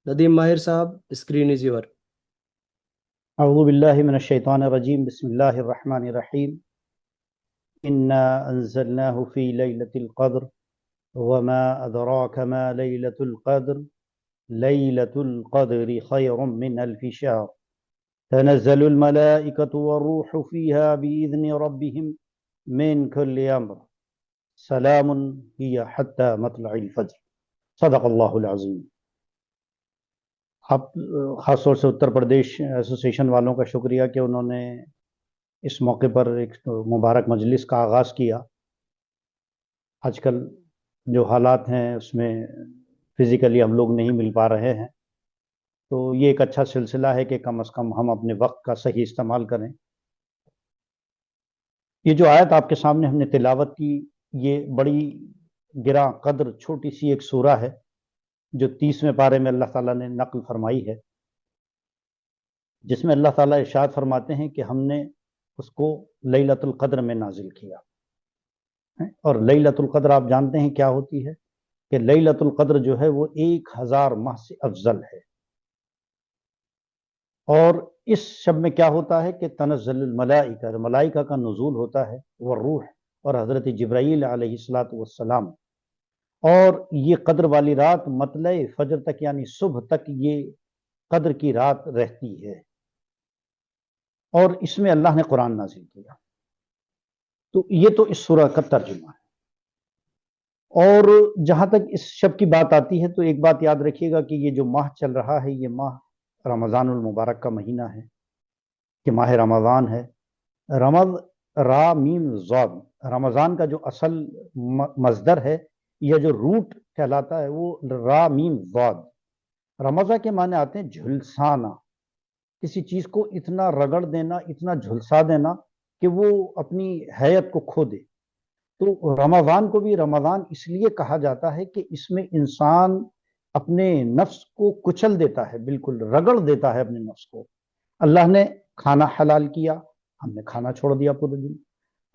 ندیم ماہر صاحب، screen is your. اعوذ باللہ من الشیطان الرجیم، بسم اللہ الرحمن الرحیم۔ انا انزلناہ فی لیلۃ القدر وما ادراک ما لیلۃ القدر لیلۃ القدر خیر من الف شہر تنزل الملائکۃ والروح فیہا بإذن ربہم من کل امر سلام ہی حتی مطلع الفجر۔ صدق اللہ العظیم۔ آپ خاص طور سے اتر پردیش ایسوسیشن والوں کا شکریہ کہ انہوں نے اس موقع پر ایک مبارک مجلس کا آغاز کیا۔ آج کل جو حالات ہیں اس میں فزیکلی ہم لوگ نہیں مل پا رہے ہیں، تو یہ ایک اچھا سلسلہ ہے کہ کم از کم ہم اپنے وقت کا صحیح استعمال کریں۔ یہ جو آیت آپ کے سامنے ہم نے تلاوت کی، یہ بڑی گراں قدر چھوٹی سی ایک سورہ ہے جو 30ویں پارے میں اللہ تعالیٰ نے نقل فرمائی ہے، جس میں اللہ تعالیٰ ارشاد فرماتے ہیں کہ ہم نے اس کو لیلۃ القدر میں نازل کیا۔ اور لیلۃ القدر آپ جانتے ہیں کیا ہوتی ہے، کہ لیلۃ القدر جو ہے وہ 1000 ماہ سے افضل ہے۔ اور اس شب میں کیا ہوتا ہے کہ تنزل الملائکہ، ملائکہ کا نزول ہوتا ہے، والروح، اور حضرت جبرائیل علیہ الصلاۃ والسلام۔ اور یہ قدر والی رات مطلع فجر تک یعنی صبح تک یہ قدر کی رات رہتی ہے، اور اس میں اللہ نے قرآن نازل کیا۔ تو یہ تو اس سورہ کا ترجمہ ہے۔ اور جہاں تک اس شب کی بات آتی ہے تو ایک بات یاد رکھیے گا کہ یہ جو ماہ چل رہا ہے، یہ ماہ رمضان المبارک کا مہینہ ہے، کہ ماہ رمضان ہے۔ رمض را میم ضاد، رمضان کا جو اصل مصدر ہے یا جو روٹ کہلاتا ہے وہ را میم ضاد۔ رمضہ کے معنی آتے ہیں جھلسانا، کسی چیز کو اتنا رگڑ دینا، اتنا جھلسا دینا کہ وہ اپنی حیت کو کھو دے۔ تو رمضان کو بھی رمضان اس لیے کہا جاتا ہے کہ اس میں انسان اپنے نفس کو کچل دیتا ہے، بالکل رگڑ دیتا ہے اپنے نفس کو۔ اللہ نے کھانا حلال کیا، ہم نے کھانا چھوڑ دیا پورے دن۔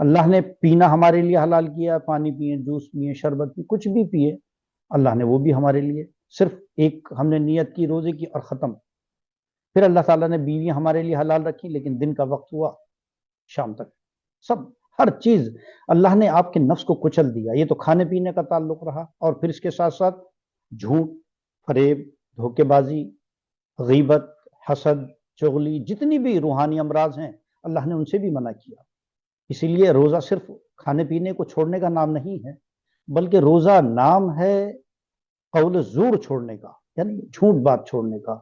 اللہ نے پینا ہمارے لیے حلال کیا، پانی پیئے، جوس پیئے، شربت پیئے، کچھ بھی پیئے، اللہ نے وہ بھی ہمارے لیے۔ صرف ایک ہم نے نیت کی روزے کی اور ختم۔ پھر اللہ تعالیٰ نے بیویاں ہمارے لیے حلال رکھی، لیکن دن کا وقت ہوا شام تک سب ہر چیز اللہ نے آپ کے نفس کو کچل دیا۔ یہ تو کھانے پینے کا تعلق رہا، اور پھر اس کے ساتھ ساتھ جھوٹ، فریب، دھوکے بازی، غیبت، حسد، چغلی، جتنی بھی روحانی امراض ہیں اللہ نے ان سے بھی منع کیا۔ اسی لیے روزہ صرف کھانے پینے کو چھوڑنے کا نام نہیں ہے، بلکہ روزہ نام ہے قول زور چھوڑنے کا، یعنی جھوٹ بات چھوڑنے کا،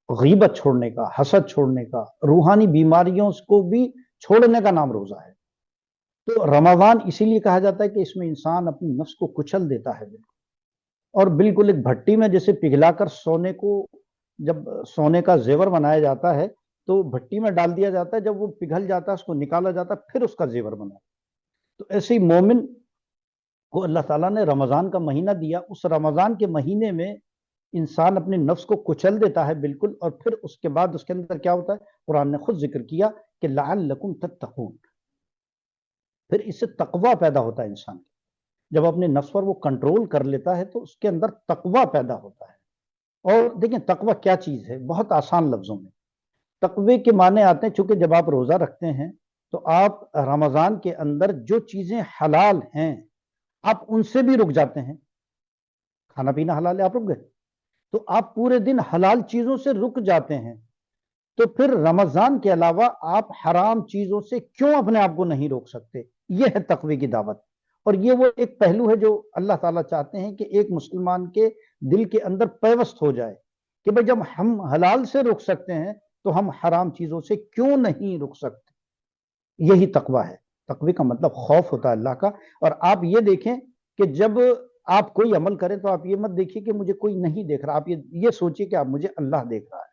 غیبت چھوڑنے کا، حسد چھوڑنے کا، روحانی بیماریوں کو بھی چھوڑنے کا نام روزہ ہے۔ تو رمضان اسی لیے کہا جاتا ہے کہ اس میں انسان اپنی نفس کو کچل دیتا ہے بالکل، اور بالکل ایک بھٹی میں جیسے پگھلا کر سونے کو، جب سونے کا زیور بنایا جاتا ہے تو بھٹی میں ڈال دیا جاتا ہے، جب وہ پگھل جاتا ہے اس کو نکالا جاتا ہے، پھر اس کا زیور بنا۔ تو ایسے ہی مومن کو اللہ تعالیٰ نے رمضان کا مہینہ دیا، اس رمضان کے مہینے میں انسان اپنے نفس کو کچل دیتا ہے بالکل، اور پھر اس کے بعد اس کے اندر کیا ہوتا ہے، قرآن نے خود ذکر کیا کہ لعلکم تتقون، پھر اس سے تقوی پیدا ہوتا ہے انسان کے۔ جب اپنے نفس پر وہ کنٹرول کر لیتا ہے تو اس کے اندر تقوی پیدا ہوتا ہے۔ اور دیکھیں تقوی کیا چیز ہے، بہت آسان لفظوں میں تقوی کے معنی آتے ہیں، چونکہ جب آپ روزہ رکھتے ہیں تو آپ رمضان کے اندر جو چیزیں حلال ہیں آپ ان سے بھی رک جاتے ہیں۔ کھانا پینا حلال ہے، آپ رک گئے، تو آپ پورے دن حلال چیزوں سے رک جاتے ہیں۔ تو پھر رمضان کے علاوہ آپ حرام چیزوں سے کیوں اپنے آپ کو نہیں روک سکتے؟ یہ ہے تقوی کی دعوت، اور یہ وہ ایک پہلو ہے جو اللہ تعالیٰ چاہتے ہیں کہ ایک مسلمان کے دل کے اندر پیوست ہو جائے کہ بھئی جب ہم حلال سے رک سکتے ہیں تو ہم حرام چیزوں سے کیوں نہیں رک سکتے۔ یہی تقوی ہے۔ تقوی کا مطلب خوف ہوتا ہے اللہ کا۔ اور آپ یہ دیکھیں کہ جب آپ کوئی عمل کریں تو آپ یہ مت دیکھیے کہ مجھے کوئی نہیں دیکھ رہا، آپ یہ سوچیے کہ آپ مجھے اللہ دیکھ رہا ہے۔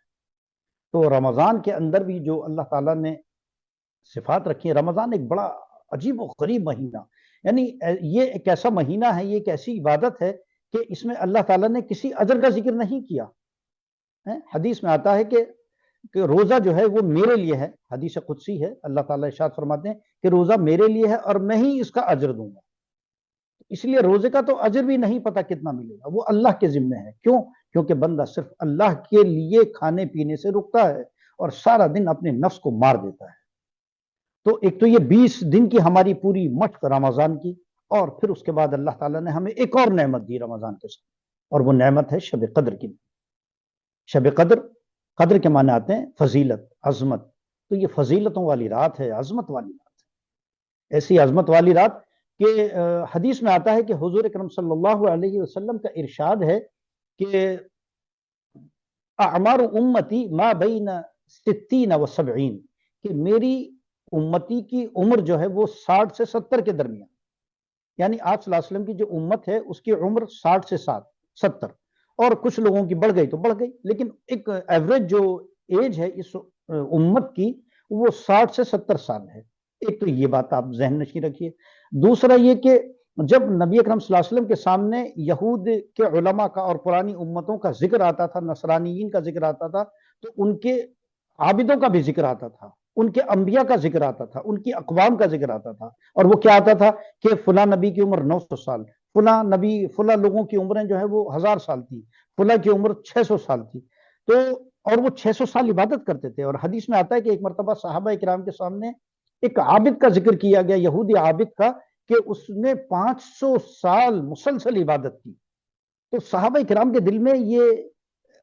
تو رمضان کے اندر بھی جو اللہ تعالیٰ نے صفات رکھی ہیں، رمضان ایک بڑا عجیب و غریب مہینہ، یعنی یہ ایک ایسا مہینہ ہے، یہ ایک ایسی عبادت ہے کہ اس میں اللہ تعالیٰ نے کسی اجر کا ذکر نہیں کیا۔ حدیث میں آتا ہے کہ روزہ جو ہے وہ میرے لیے ہے، حدیث قدسی ہے، اللہ تعالیٰ ارشاد فرماتے ہیں کہ روزہ میرے لیے ہے اور میں ہی اس کا اجر دوں گا۔ اس لیے روزے کا تو اجر بھی نہیں پتا کتنا ملے گا، وہ اللہ کے ذمہ ہے۔ کیوں کیونکہ بندہ صرف اللہ کے لیے کھانے پینے سے رکتا ہے اور سارا دن اپنے نفس کو مار دیتا ہے۔ تو ایک تو یہ 20 دن کی ہماری پوری مشق رمضان کی، اور پھر اس کے بعد اللہ تعالیٰ نے ہمیں ایک اور نعمت دی رمضان کے ساتھ، اور وہ نعمت ہے شب قدر کی۔ شب قدر، قدر کے معنی آتے ہیں فضیلت، عظمت، تو یہ فضیلتوں والی رات ہے، عظمت والی رات ہے، ایسی عظمت والی رات کہ حدیث میں آتا ہے کہ حضور اکرم صلی اللہ علیہ وسلم کا ارشاد ہے کہ اعمار امتی ما بین 60 و 70، کہ میری امتی کی عمر جو ہے وہ 60 سے 70 کے درمیان، یعنی آپ صلی اللہ علیہ وسلم کی جو امت ہے اس کی عمر 60 سے 70، اور کچھ لوگوں کی بڑھ گئی تو بڑھ گئی، لیکن ایک ایوریج جو ایج ہے اس امت کی وہ 60 سے 70 سال ہے۔ ایک تو یہ بات آپ ذہن نشین رکھیے۔ دوسرا یہ کہ جب نبی اکرم صلی اللہ علیہ وسلم کے سامنے یہود کے علماء کا اور پرانی امتوں کا ذکر آتا تھا، نصرانیین کا ذکر آتا تھا، تو ان کے عابدوں کا بھی ذکر آتا تھا، ان کے انبیاء کا ذکر آتا تھا، ان کی اقوام کا ذکر آتا تھا، اور وہ کیا آتا تھا کہ فلاں نبی کی عمر 900 سال، فلاں نبی، فلاں لوگوں کی عمریں جو ہے وہ 1000 سال تھی، فلاں کی عمر 600 سال تھی، تو اور وہ 600 سال عبادت کرتے تھے۔ اور حدیث میں آتا ہے کہ ایک مرتبہ صحابہ کرام کے سامنے ایک عابد کا ذکر کیا گیا، یہودی عابد کا، کہ اس نے 500 سال مسلسل عبادت کی۔ تو صحابہ کرام کے دل میں یہ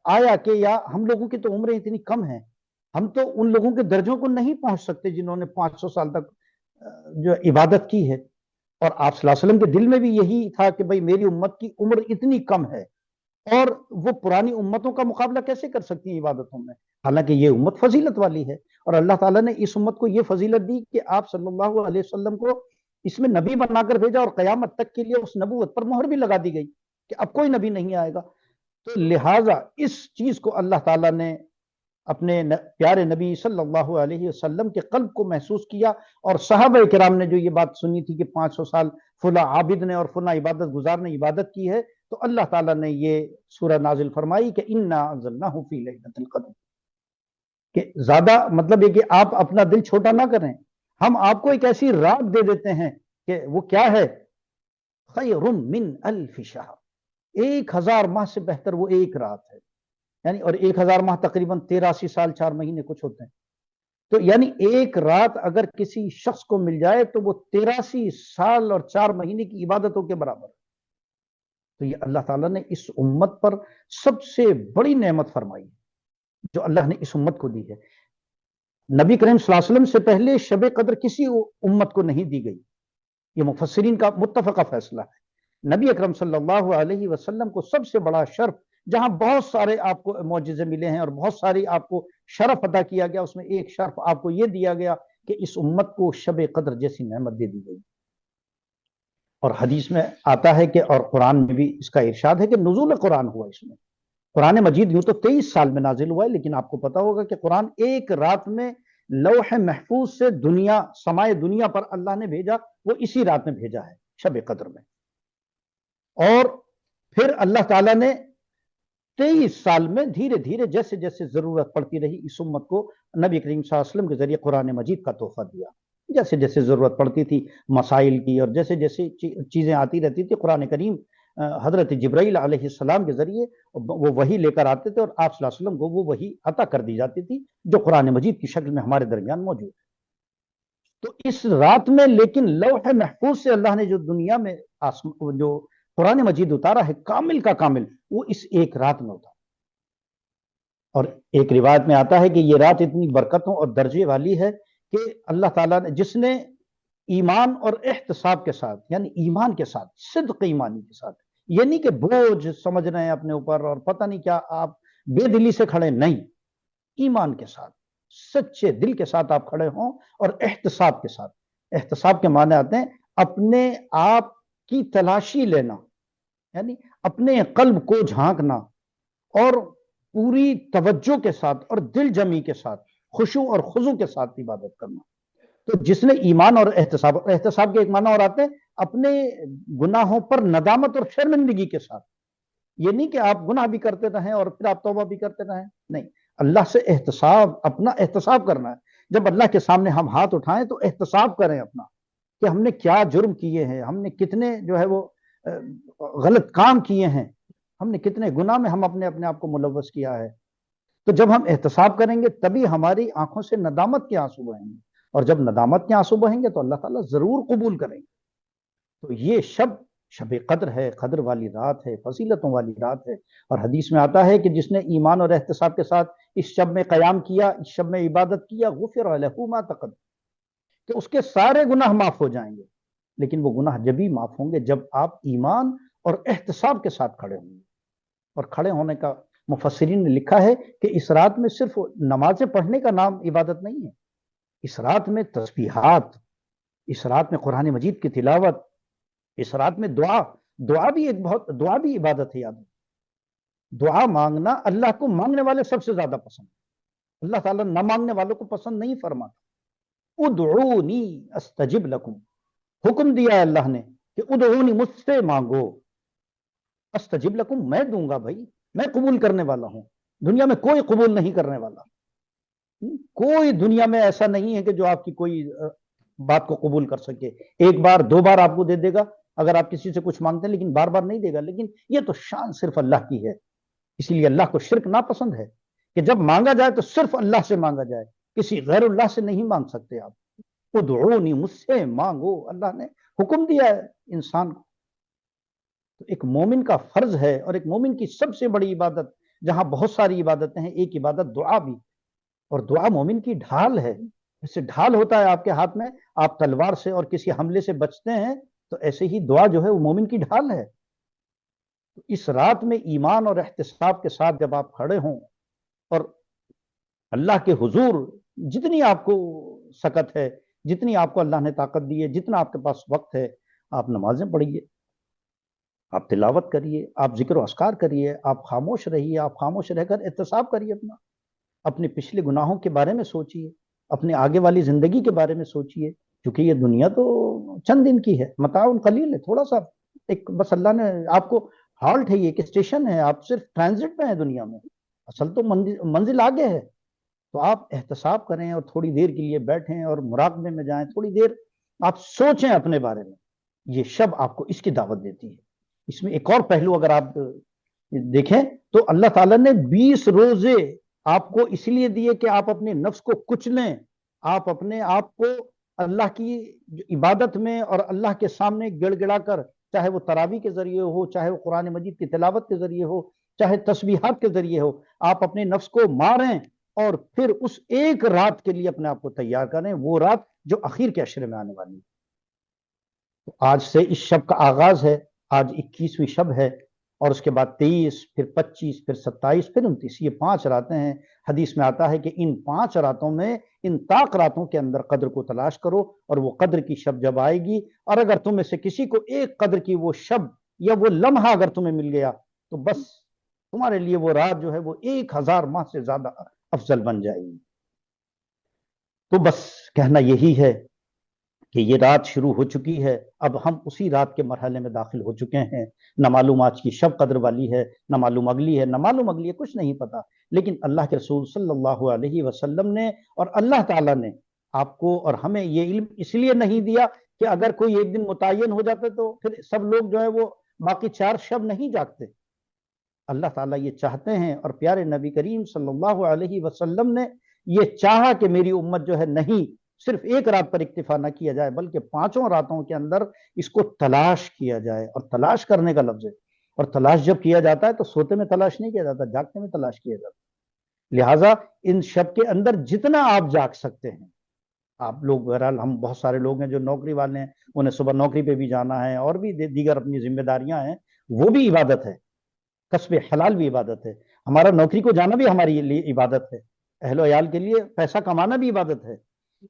آیا کہ یا ہم لوگوں کی تو عمریں اتنی کم ہیں، ہم تو ان لوگوں کے درجوں کو نہیں پہنچ سکتے جنہوں نے 500 سال تک جو عبادت کی ہے۔ اور آپ صلی اللہ علیہ وسلم کے دل میں بھی یہی تھا کہ بھئی میری امت کی عمر اتنی کم ہے، اور وہ پرانی امتوں کا مقابلہ کیسے کر سکتی ہیں عبادتوں میں، حالانکہ یہ امت فضیلت والی ہے۔ اور اللہ تعالیٰ نے اس امت کو یہ فضیلت دی کہ آپ صلی اللہ علیہ وسلم کو اس میں نبی بنا کر بھیجا، اور قیامت تک کے لیے اس نبوت پر مہر بھی لگا دی گئی کہ اب کوئی نبی نہیں آئے گا۔ تو لہٰذا اس چیز کو اللہ تعالیٰ نے اپنے پیارے نبی صلی اللہ علیہ وسلم کے قلب کو محسوس کیا، اور صحابہ کرام نے جو یہ بات سنی تھی کہ 500 سال فلاں عابد نے اور فلاں عبادت گزار نے عبادت کی ہے، تو اللہ تعالیٰ نے یہ سورہ نازل فرمائی کہ اِنَّا أَنزَلْنَاهُ فِي لَيْلَةِ الْقَدْرِ، کہ زیادہ مطلب یہ کہ آپ اپنا دل چھوٹا نہ کریں، ہم آپ کو ایک ایسی رات دے دیتے ہیں کہ وہ کیا ہے، خَيْرٌ مِّنْ أَلْفِ شَهْرٍ، 1000 ماہ سے بہتر وہ ایک رات ہے، یعنی اور 1000 ماہ تقریباً 83 سال 4 مہینے کچھ ہوتے ہیں، تو یعنی ایک رات اگر کسی شخص کو مل جائے تو وہ 83 سال اور 4 مہینے کی عبادتوں کے برابر ہے۔ تو یہ اللہ تعالیٰ نے اس امت پر سب سے بڑی نعمت فرمائی جو اللہ نے اس امت کو دی ہے۔ نبی کریم صلی اللہ علیہ وسلم سے پہلے شب قدر کسی امت کو نہیں دی گئی، یہ مفسرین کا متفقہ فیصلہ ہے۔ نبی اکرم صلی اللہ علیہ وسلم کو سب سے بڑا شرف، جہاں بہت سارے آپ کو معجزے ملے ہیں اور بہت ساری آپ کو شرف عطا کیا گیا، اس میں ایک شرف آپ کو یہ دیا گیا کہ اس امت کو شب قدر جیسی نعمت دے دی گئی۔ اور حدیث میں آتا ہے کہ، اور قرآن میں بھی اس کا ارشاد ہے کہ نزول قرآن ہوا اس میں۔ قرآن مجید یوں تو 23 سال میں نازل ہوا ہے، لیکن آپ کو پتا ہوگا کہ قرآن ایک رات میں لوح محفوظ سے دنیا، سمائے دنیا پر اللہ نے بھیجا، وہ اسی رات میں بھیجا ہے شب قدر میں۔ اور پھر اللہ تعالیٰ نے 23 سال میں دھیرے دھیرے جیسے جیسے ضرورت پڑتی رہی اس امت کو نبی کریم صلی اللہ علیہ وسلم کے ذریعے قرآن مجید کا تحفہ دیا، جیسے جیسے ضرورت پڑتی تھی مسائل کی، اور جیسے جیسے چیزیں آتی رہتی تھی، قرآن کریم حضرت جبرائیل علیہ السلام کے ذریعے وہ وحی لے کر آتے تھے، اور آپ صلی اللہ علیہ وسلم کو وہ وحی عطا کر دی جاتی تھی جو قرآن مجید کی شکل میں ہمارے درمیان موجود ہے۔ تو اس رات میں لیکن لوح محفوظ سے اللہ نے جو دنیا میں جو قرآن مجید اتارا ہے کامل کا کامل، وہ اس ایک رات میں اتارا۔ اور ایک روایت میں آتا ہے کہ یہ رات اتنی برکتوں اور درجے والی ہے کہ اللہ تعالیٰ نے، جس نے ایمان اور احتساب کے ساتھ، یعنی ایمان کے ساتھ، صدق ایمانی کے ساتھ، یہ نہیں کہ بوجھ سمجھ رہے ہیں اپنے اوپر اور پتہ نہیں کیا آپ بے دلی سے کھڑے، نہیں، ایمان کے ساتھ، سچے دل کے ساتھ آپ کھڑے ہوں، اور احتساب کے ساتھ۔ احتساب کے معنی آتے ہیں اپنے آپ کی تلاشی لینا، یعنی اپنے قلب کو جھانکنا، اور پوری توجہ کے ساتھ اور دل جمی کے ساتھ، خشوع اور خضوع کے ساتھ عبادت کرنا۔ تو جس نے ایمان اور احتساب کے ایک معنی اور آتے ہیں اپنے گناہوں پر ندامت اور شرمندگی کے ساتھ، یہ نہیں کہ آپ گناہ بھی کرتے رہیں اور پھر آپ توبہ بھی کرتے رہیں، نہیں، اللہ سے احتساب، اپنا احتساب کرنا ہے۔ جب اللہ کے سامنے ہم ہاتھ اٹھائیں تو احتساب کریں اپنا کہ ہم نے کیا جرم کیے ہیں، ہم نے کتنے جو ہے وہ غلط کام کیے ہیں، ہم نے کتنے گناہ میں ہم اپنے آپ کو ملوث کیا ہے. تو جب ہم احتساب کریں گے تبھی ہماری آنکھوں سے ندامت کے آنسو بہیں گے, اور جب ندامت کے آنسو بہیں گے تو اللہ تعالیٰ ضرور قبول کریں گے. تو یہ شب قدر ہے, قدر والی رات ہے, فضیلتوں والی رات ہے. اور حدیث میں آتا ہے کہ جس نے ایمان اور احتساب کے ساتھ اس شب میں قیام کیا, اس شب میں عبادت کیا, غفر لہ ما تقدم, کہ اس کے سارے گناہ معاف ہو جائیں گے. لیکن وہ گناہ جبھی معاف ہوں گے جب آپ ایمان اور احتساب کے ساتھ کھڑے ہوں گے. اور کھڑے ہونے کا مفسرین نے لکھا ہے کہ اس رات میں صرف نمازیں پڑھنے کا نام عبادت نہیں ہے. اس رات میں تسبیحات, اس رات میں قرآن مجید کی تلاوت, اس رات میں دعا بھی عبادت ہے. یاد ہے, دعا مانگنا اللہ کو مانگنے والے سب سے زیادہ پسند ہے. اللہ تعالیٰ نہ مانگنے والوں کو پسند نہیں فرماتا. ادعونی استجب لکم, حکم دیا ہے اللہ نے کہ ادعونی, مجھ سے مانگو, استجب لکم, میں دوں گا. بھائی میں قبول کرنے والا ہوں, دنیا میں کوئی قبول نہیں کرنے والا. کوئی دنیا میں ایسا نہیں ہے کہ جو آپ کی کوئی بات کو قبول کر سکے. ایک بار دو بار آپ کو دے دے گا اگر آپ کسی سے کچھ مانگتے ہیں, لیکن بار بار نہیں دے گا. لیکن یہ تو شان صرف اللہ کی ہے. اسی لیے اللہ کو شرک ناپسند ہے کہ جب مانگا جائے تو صرف اللہ سے مانگا جائے, کسی غیر اللہ سے نہیں مانگ سکتے آپ. ادعونی, مجھ سے مانگو, اللہ نے حکم دیا ہے انسان کو. تو ایک مومن کا فرض ہے, اور ایک مومن کی سب سے بڑی عبادت, جہاں بہت ساری عبادتیں ہیں, ایک عبادت دعا بھی. اور دعا مومن کی ڈھال ہے. جیسے ڈھال ہوتا ہے آپ کے ہاتھ میں, آپ تلوار سے اور کسی حملے سے بچتے ہیں, تو ایسے ہی دعا جو ہے وہ مومن کی ڈھال ہے. اس رات میں ایمان اور احتساب کے ساتھ جب آپ کھڑے ہوں اور اللہ کے حضور جتنی آپ کو سکت ہے, جتنی آپ کو اللہ نے طاقت دی ہے, جتنا آپ کے پاس وقت ہے, آپ نمازیں پڑھیے, آپ تلاوت کریے, آپ ذکر و اذکار کریے, آپ خاموش رہیے, آپ خاموش رہ کر احتساب کریے. اپنے پچھلے گناہوں کے بارے میں سوچیے, اپنے آگے والی زندگی کے بارے میں سوچیے, کیونکہ یہ دنیا تو چند دن کی ہے, متاع قلیل ہے, تھوڑا سا ایک بس اللہ نے آپ کو ہالٹ ہے, یہ ایک اسٹیشن ہے, آپ صرف ٹرانزٹ میں ہیں دنیا میں, اصل تو منزل آگے ہے. تو آپ احتساب کریں اور تھوڑی دیر کے لیے بیٹھیں اور مراقبے میں جائیں, تھوڑی دیر آپ سوچیں اپنے بارے میں. یہ شب آپ کو اس کی دعوت دیتی ہے. اس میں ایک اور پہلو اگر آپ دیکھیں تو اللہ تعالیٰ نے 20 روزے آپ کو اس لیے دیے کہ آپ اپنے نفس کو کچلیں, آپ اپنے آپ کو اللہ کی عبادت میں اور اللہ کے سامنے گڑ گڑا کر, چاہے وہ تراویح کے ذریعے ہو, چاہے وہ قرآن مجید کی تلاوت کے ذریعے ہو, چاہے تسبیحات کے ذریعے ہو, آپ اپنے نفس کو ماریں اور پھر اس ایک رات کے لیے اپنے آپ کو تیار کریں, وہ رات جو اخیر کے عشرے میں آنے والی ہے. تو آج سے اس شب کا آغاز ہے, آج 21ویں شب ہے, اور اس کے بعد 23, پھر 25, پھر 27, پھر 29, یہ 5 راتیں ہیں. حدیث میں آتا ہے کہ ان 5 راتوں میں, ان طاق راتوں کے اندر قدر کو تلاش کرو, اور وہ قدر کی شب جب آئے گی, اور اگر تم میں سے کسی کو ایک قدر کی وہ شب یا وہ لمحہ اگر تمہیں مل گیا تو بس تمہارے لیے وہ رات جو ہے وہ 1000 ماہ سے زیادہ افضل بن جائے گی. تو بس کہنا یہی ہے کہ یہ رات شروع ہو چکی ہے, اب ہم اسی رات کے مرحلے میں داخل ہو چکے ہیں. نہ معلوم آج کی شب قدر والی ہے, نہ معلوم اگلی ہے, نہ معلوم اگلی ہے, کچھ نہیں پتا. لیکن اللہ کے رسول صلی اللہ علیہ وسلم نے اور اللہ تعالیٰ نے آپ کو اور ہمیں یہ علم اس لیے نہیں دیا کہ اگر کوئی ایک دن متعین ہو جاتا تو پھر سب لوگ جو ہے وہ باقی 4 شب نہیں جاگتے. اللہ تعالیٰ یہ چاہتے ہیں, اور پیارے نبی کریم صلی اللہ علیہ وسلم نے یہ چاہا کہ میری امت جو ہے نہیں صرف ایک رات پر اکتفا نہ کیا جائے, بلکہ 5 راتوں کے اندر اس کو تلاش کیا جائے. اور تلاش کرنے کا لفظ ہے, اور تلاش جب کیا جاتا ہے تو سوتے میں تلاش نہیں کیا جاتا, جاگتے میں تلاش کیا جاتا. لہٰذا ان شب کے اندر جتنا آپ جاگ سکتے ہیں, آپ لوگ بہرحال ہم بہت سارے لوگ ہیں جو نوکری والے ہیں, انہیں صبح نوکری پہ بھی جانا ہے, اور بھی دیگر اپنی ذمہ داریاں ہیں, وہ بھی عبادت ہے, کسب حلال بھی عبادت ہے. ہمارا نوکری کو جانا بھی ہمارے لیے عبادت ہے, اہل و عیال کے لیے پیسہ کمانا بھی عبادت ہے.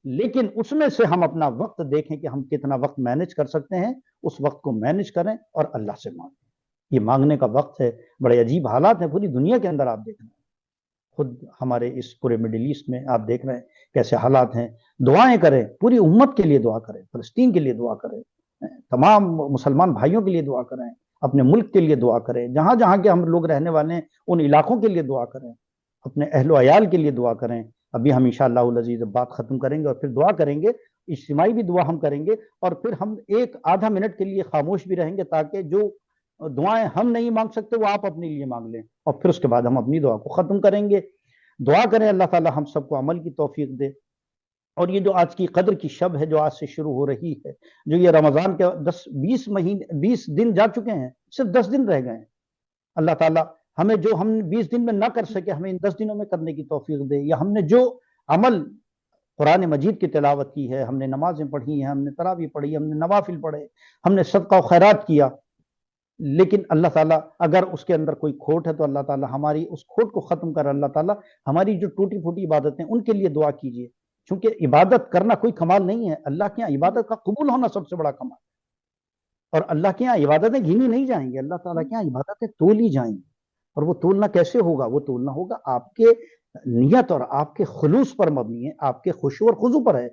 لیکن اس میں سے ہم اپنا وقت دیکھیں کہ ہم کتنا وقت مینج کر سکتے ہیں, اس وقت کو مینج کریں اور اللہ سے مانگیں. یہ مانگنے کا وقت ہے. بڑے عجیب حالات ہیں پوری دنیا کے اندر, آپ دیکھ رہے ہیں, خود ہمارے اس پورے مڈل ایسٹ میں آپ دیکھ رہے ہیں کیسے حالات ہیں. دعائیں کریں, پوری امت کے لیے دعا کریں, فلسطین کے لیے دعا کریں, تمام مسلمان بھائیوں کے لیے دعا کریں, اپنے ملک کے لیے دعا کریں, جہاں جہاں کے ہم لوگ رہنے والے ہیں ان علاقوں کے لیے دعا کریں, اپنے اہل و عیال کے لیے دعا کریں. ابھی ہم انشاءاللہ العزیز بات ختم کریں گے اور پھر دعا کریں گے, اجتماعی بھی دعا ہم کریں گے, اور پھر ہم ایک آدھا منٹ کے لیے خاموش بھی رہیں گے تاکہ جو دعائیں ہم نہیں مانگ سکتے وہ آپ اپنے لیے مانگ لیں، اور پھر اس کے بعد ہم اپنی دعا کو ختم کریں گے۔ دعا کریں اللہ تعالی ہم سب کو عمل کی توفیق دے۔ اور یہ جو آج کی قدر کی شب ہے جو آج سے شروع ہو رہی ہے، جو یہ رمضان کے 20 دن جا چکے ہیں، صرف 10 دن رہ گئے ہیں، اللہ تعالیٰ ہمیں جو ہم 20 دن میں نہ کر سکے ہمیں ان 10 دنوں میں کرنے کی توفیق دے، یا ہم نے جو عمل قرآن مجید کی تلاوت کی ہے، ہم نے نمازیں پڑھی ہیں، ہم نے تراویح پڑھی، ہم نے نوافل پڑھے، ہم نے صدقہ و خیرات کیا، لیکن اللہ تعالیٰ اگر اس کے اندر کوئی کھوٹ ہے تو اللہ تعالیٰ ہماری اس کھوٹ کو ختم کر، اللہ تعالیٰ ہماری جو ٹوٹی پھوٹی عبادتیں ان کے لیے دعا کیجیے، چونکہ عبادت کرنا کوئی کمال نہیں ہے، اللہ کے یہاں عبادت کا قبول ہونا سب سے بڑا کمال، اور اللہ کے یہاں عبادتیں گنی نہیں جائیں گی، اللہ تعالیٰ کے یہاں عبادتیں تولی جائیں گی، اور وہ تولنا کیسے ہوگا؟ وہ تولنا ہوگا آپ کے نیت اور آپ کے خلوص پر مبنی ہے، آپ کے خشوع اور خضوع پر ہے۔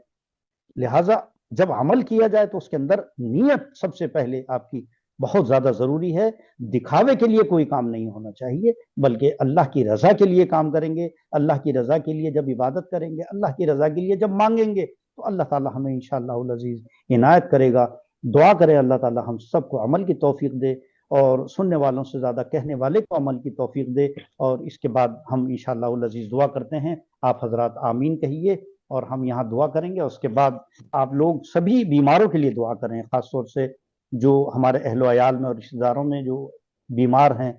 لہٰذا جب عمل کیا جائے تو اس کے اندر نیت سب سے پہلے آپ کی بہت زیادہ ضروری ہے، دکھاوے کے لیے کوئی کام نہیں ہونا چاہیے، بلکہ اللہ کی رضا کے لیے کام کریں گے، اللہ کی رضا کے لیے جب عبادت کریں گے، اللہ کی رضا کے لیے جب مانگیں گے تو اللہ تعالیٰ ہمیں انشاءاللہ العزیز عنایت کرے گا۔ دعا کریں اللہ تعالیٰ ہم سب کو عمل کی توفیق دے، اور سننے والوں سے زیادہ کہنے والے کو عمل کی توفیق دے، اور اس کے بعد ہم انشاءاللہ العزیز دعا کرتے ہیں، آپ حضرات آمین کہیے، اور ہم یہاں دعا کریں گے، اس کے بعد آپ لوگ سبھی بیماروں کے لیے دعا کریں، خاص طور سے جو ہمارے اہل و عیال میں اور رشتہ داروں میں جو بیمار ہیں،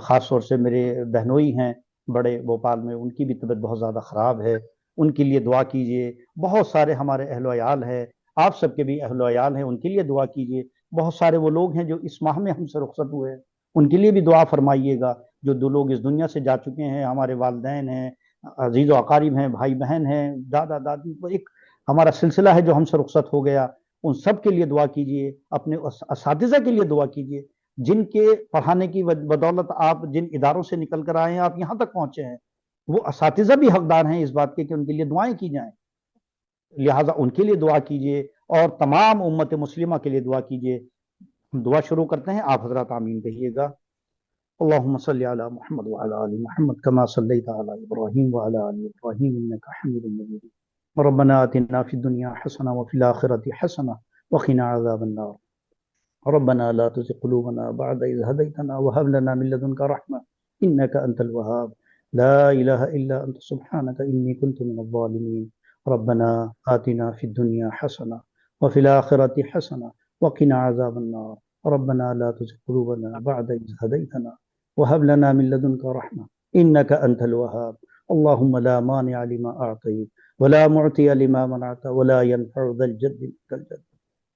خاص طور سے میرے بہنوئی ہیں بڑے بھوپال میں، ان کی بھی طبیعت بہت زیادہ خراب ہے، ان کے لیے دعا کیجئے۔ بہت سارے ہمارے اہل و عیال ہیں، آپ سب کے بھی اہل و عیال ہیں، ان کے لیے دعا کیجئے۔ بہت سارے وہ لوگ ہیں جو اس ماہ میں ہم سے رخصت ہوئے ہیں، ان کے لیے بھی دعا فرمائیے گا۔ جو دو لوگ اس دنیا سے جا چکے ہیں، ہمارے والدین ہیں، عزیز و اقارب ہیں، بھائی بہن ہیں، دادا دادی، وہ ایک ہمارا سلسلہ ہے جو ہم سے رخصت ہو گیا، ان سب کے لیے دعا کیجئے۔ اپنے اساتذہ کے لیے دعا کیجئے، جن کے پڑھانے کی بدولت آپ جن اداروں سے نکل کر آئے ہیں، آپ یہاں تک پہنچے ہیں، وہ اساتذہ بھی حقدار ہیں اس بات کے کہ ان کے لیے دعائیں کی جائیں، لہٰذا ان کے لیے دعا کیجئے، اور تمام امت مسلمہ کے لیے دعا کیجئے۔ ہم دعا شروع کرتے ہیں، آپ حضرات آمین کہیے گا۔ اللہم صلی علی محمد وعلی آل محمد کما صلیت علی ابراہیم وعلی آل ابراہیم انک حمید مجید۔ ربنا آتنا فی الدنیا حسنہ وفی الآخرۃ حسنہ وقنا عذاب النار۔ ربنا لا تزغ قلوبنا بعد إذ هديتنا وهب لنا من لدنك رحمة إنك أنت الوهاب لا إله إلا أنت سبحانك إني كنت من الظالمين۔ ربنا آتنا في الدنيا حسنة وفي الآخرة حسنة وقنا عذاب النار۔ ربنا لا تزغ قلوبنا بعد إذ هديتنا وهب لنا من لدنك رحمة إنك أنت الوهاب۔ اللهم لا مانع لما أعطيت ولا معطي لما منعت ولا ينفع ذا الجد منك الجد۔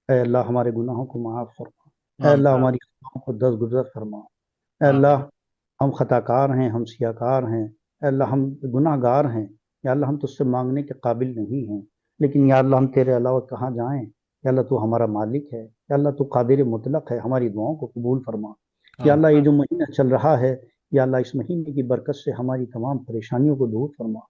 اے اللہ ہمارے گناہوں کو معاف فرما، اے اللہ ہماری خطاؤں کو درگزر فرما، اے اللہ ہم خطا کار ہیں، ہم سیاہ کار ہیں، اے اللہ ہم گناہ گار ہیں، یا اللہ ہم تجھ سے مانگنے کے قابل نہیں ہیں، لیکن یا اللہ ہم تیرے علاوہ کہاں جائیں؟ یا اللہ تو ہمارا مالک ہے، یا اللہ تو قادر مطلق ہے، ہماری دعاؤں کو قبول فرما۔ یا اللہ یہ جو مہینہ چل رہا ہے، یا اللہ اس مہینے کی برکت سے ہماری تمام پریشانیوں کو دور فرما۔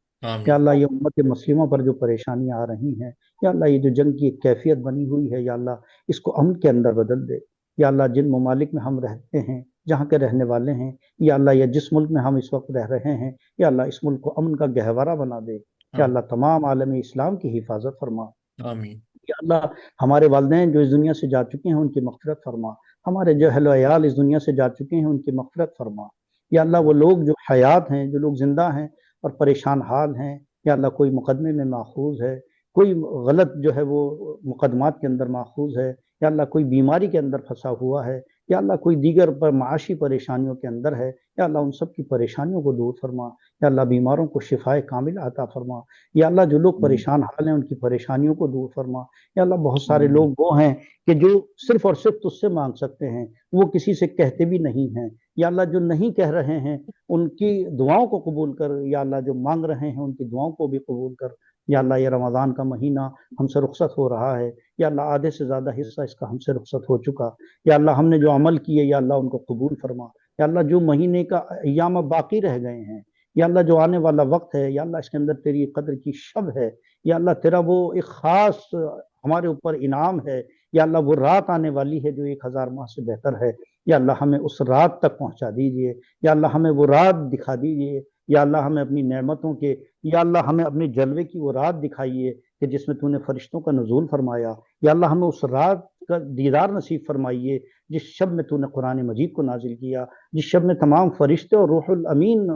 یا اللہ یہ امت مسلمہ پر جو پریشانیاں آ رہی ہیں، یا اللہ یہ جو جنگ کی ایک کیفیت بنی ہوئی ہے، یا اللہ اس کو امن کے اندر بدل دے۔ یا اللہ جن ممالک میں ہم رہتے ہیں، جہاں کے رہنے والے ہیں، یا اللہ یا جس ملک میں ہم اس وقت رہ رہے ہیں، یا اللہ اس ملک کو امن کا گہوارہ بنا دے۔ یا اللہ تمام عالم اسلام کی حفاظت فرما۔ آمین۔ یا اللہ ہمارے والدین جو اس دنیا سے جا چکے ہیں ان کی مغفرت فرما، ہمارے جو اہل و عیال اس دنیا سے جا چکے ہیں ان کی مغفرت فرما۔ یا اللہ وہ لوگ جو حیات ہیں، جو لوگ زندہ ہیں اور پریشان حال ہیں، یا اللہ کوئی مقدمے میں ماخوذ ہے، کوئی غلط جو ہے وہ مقدمات کے اندر ماخوذ ہے، یا اللہ کوئی بیماری کے اندر پھنسا ہوا ہے، یا اللہ کوئی دیگر پر معاشی پریشانیوں کے اندر ہے، یا اللہ ان سب کی پریشانیوں کو دور فرما۔ یا اللہ بیماروں کو شفائے کامل عطا فرما۔ یا اللہ جو لوگ پریشان حال ہیں ان کی پریشانیوں کو دور فرما۔ یا اللہ بہت سارے لوگ وہ ہیں کہ جو صرف اور صرف تجھ سے مانگ سکتے ہیں، وہ کسی سے کہتے بھی نہیں ہیں۔ یا اللہ جو نہیں کہہ رہے ہیں ان کی دعاؤں کو قبول کر، یا اللہ جو مانگ رہے ہیں ان کی دعاؤں کو بھی قبول کر۔ یا اللہ یہ رمضان کا مہینہ ہم سے رخصت ہو رہا ہے، یا اللہ آدھے سے زیادہ حصہ اس کا ہم سے رخصت ہو چکا، یا اللہ ہم نے جو عمل کیے یا اللہ ان کو قبول فرما۔ یا اللہ جو مہینے کا ایام باقی رہ گئے ہیں، یا اللہ جو آنے والا وقت ہے، یا اللہ اس کے اندر تیری قدر کی شب ہے، یا اللہ تیرا وہ ایک خاص ہمارے اوپر انعام ہے، یا اللہ وہ رات آنے والی ہے جو 1000 ماہ سے بہتر ہے، یا اللہ ہمیں اس رات تک پہنچا دیجئے، یا اللہ ہمیں وہ رات دکھا دیجئے، یا اللہ ہمیں اپنی نعمتوں کے، یا اللہ ہمیں اپنے جلوے کی وہ رات دکھائیے کہ جس میں تو نے فرشتوں کا نزول فرمایا۔ یا اللہ ہمیں اس رات کا دیدار نصیب فرمائیے جس شب میں تو نے قرآن مجید کو نازل کیا، جس شب میں تمام فرشتے اور روح الامین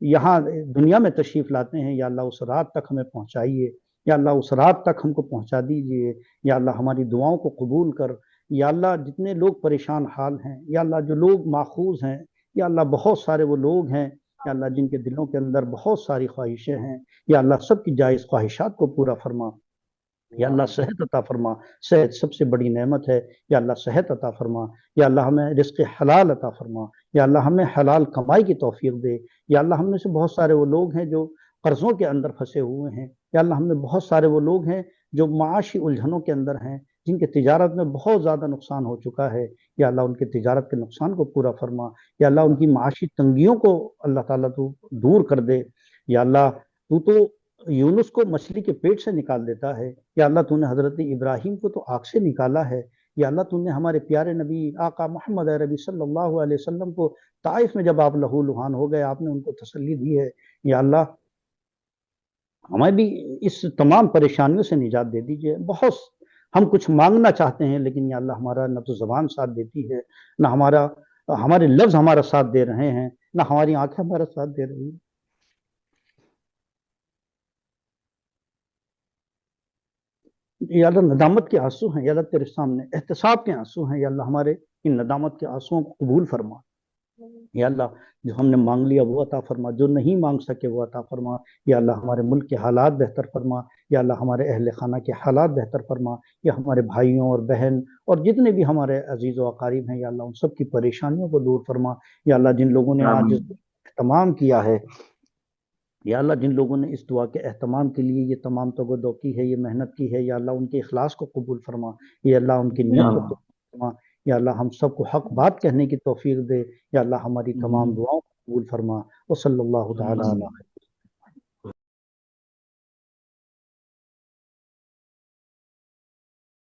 یہاں دنیا میں تشریف لاتے ہیں، یا اللہ اس رات تک ہمیں پہنچائیے، یا اللہ اس رات تک ہم کو پہنچا دیجئے، یا اللہ ہماری دعاؤں کو قبول کر، یا اللہ جتنے لوگ پریشان حال ہیں، یا اللہ جو لوگ ماخوذ ہیں، یا اللہ بہت سارے وہ لوگ ہیں یا اللہ جن کے دلوں کے اندر بہت ساری خواہشیں ہیں، یا اللہ سب کی جائز خواہشات کو پورا فرما، یا اللہ صحت عطا فرما، صحت سب سے بڑی نعمت ہے، یا اللہ صحت عطا فرما، یا اللہ ہمیں رزق حلال عطا فرما، یا اللہ ہمیں حلال کمائی کی توفیق دے، یا اللہ ہم میں سے بہت سارے وہ لوگ ہیں جو قرضوں کے اندر پھنسے ہوئے ہیں، یا اللہ ہم میں بہت سارے وہ لوگ ہیں جو معاشی الجھنوں کے اندر ہیں، جن کے تجارت میں بہت زیادہ نقصان ہو چکا ہے، یا اللہ ان کے تجارت کے نقصان کو پورا فرما، یا اللہ ان کی معاشی تنگیوں کو اللہ تعالیٰ تو دور کر دے، یا اللہ تو یونس کو مچھلی کے پیٹ سے نکال دیتا ہے، یا اللہ تو نے حضرت ابراہیم کو تو آگ سے نکالا ہے، یا اللہ تو نے ہمارے پیارے نبی آقا محمد عربی صلی اللہ علیہ وسلم کو طائف میں جب آپ لہو لہان ہو گئے آپ نے ان کو تسلی دی ہے، یا اللہ ہمیں بھی اس تمام پریشانیوں سے نجات دے دیجئے۔ بہت ہم کچھ مانگنا چاہتے ہیں لیکن یا اللہ ہمارا نہ تو زبان ساتھ دیتی ہے، نہ ہمارے لفظ ہمارا ساتھ دے رہے ہیں، نہ ہماری آنکھیں ہمارا ساتھ دے رہی ہیں۔ یا اللہ ندامت کے آنسو ہیں، یا اللہ تیرے سامنے احتساب کے آنسو ہیں، یا اللہ ہمارے ان ندامت کے آنسوؤں کو قبول فرما، یا اللہ جو ہم نے مانگ لیا وہ عطا فرما، جو نہیں مانگ سکے وہ عطا فرما، یا اللہ ہمارے ملک کے حالات بہتر فرما، یا اللہ ہمارے اہل خانہ کے حالات بہتر فرما، یا ہمارے بھائیوں اور بہن اور جتنے بھی ہمارے عزیز و اقارب ہیں یا اللہ ان سب کی پریشانیوں کو دور فرما، یا اللہ جن لوگوں نے آج اہتمام کیا ہے، یا اللہ جن لوگوں نے اس دعا کے اہتمام کے لیے یہ تمام توجہ کی ہے، یہ محنت کی ہے، یا اللہ ان کے اخلاص کو قبول فرما، یا اللہ ان کی نیت کو قبول فرما، یا اللہ ہم سب کو حق بات کہنے کی توفیق دے، یا اللہ ہماری تمام دعاؤں کو قبول فرما، وصلی اللہ تعالی علیہ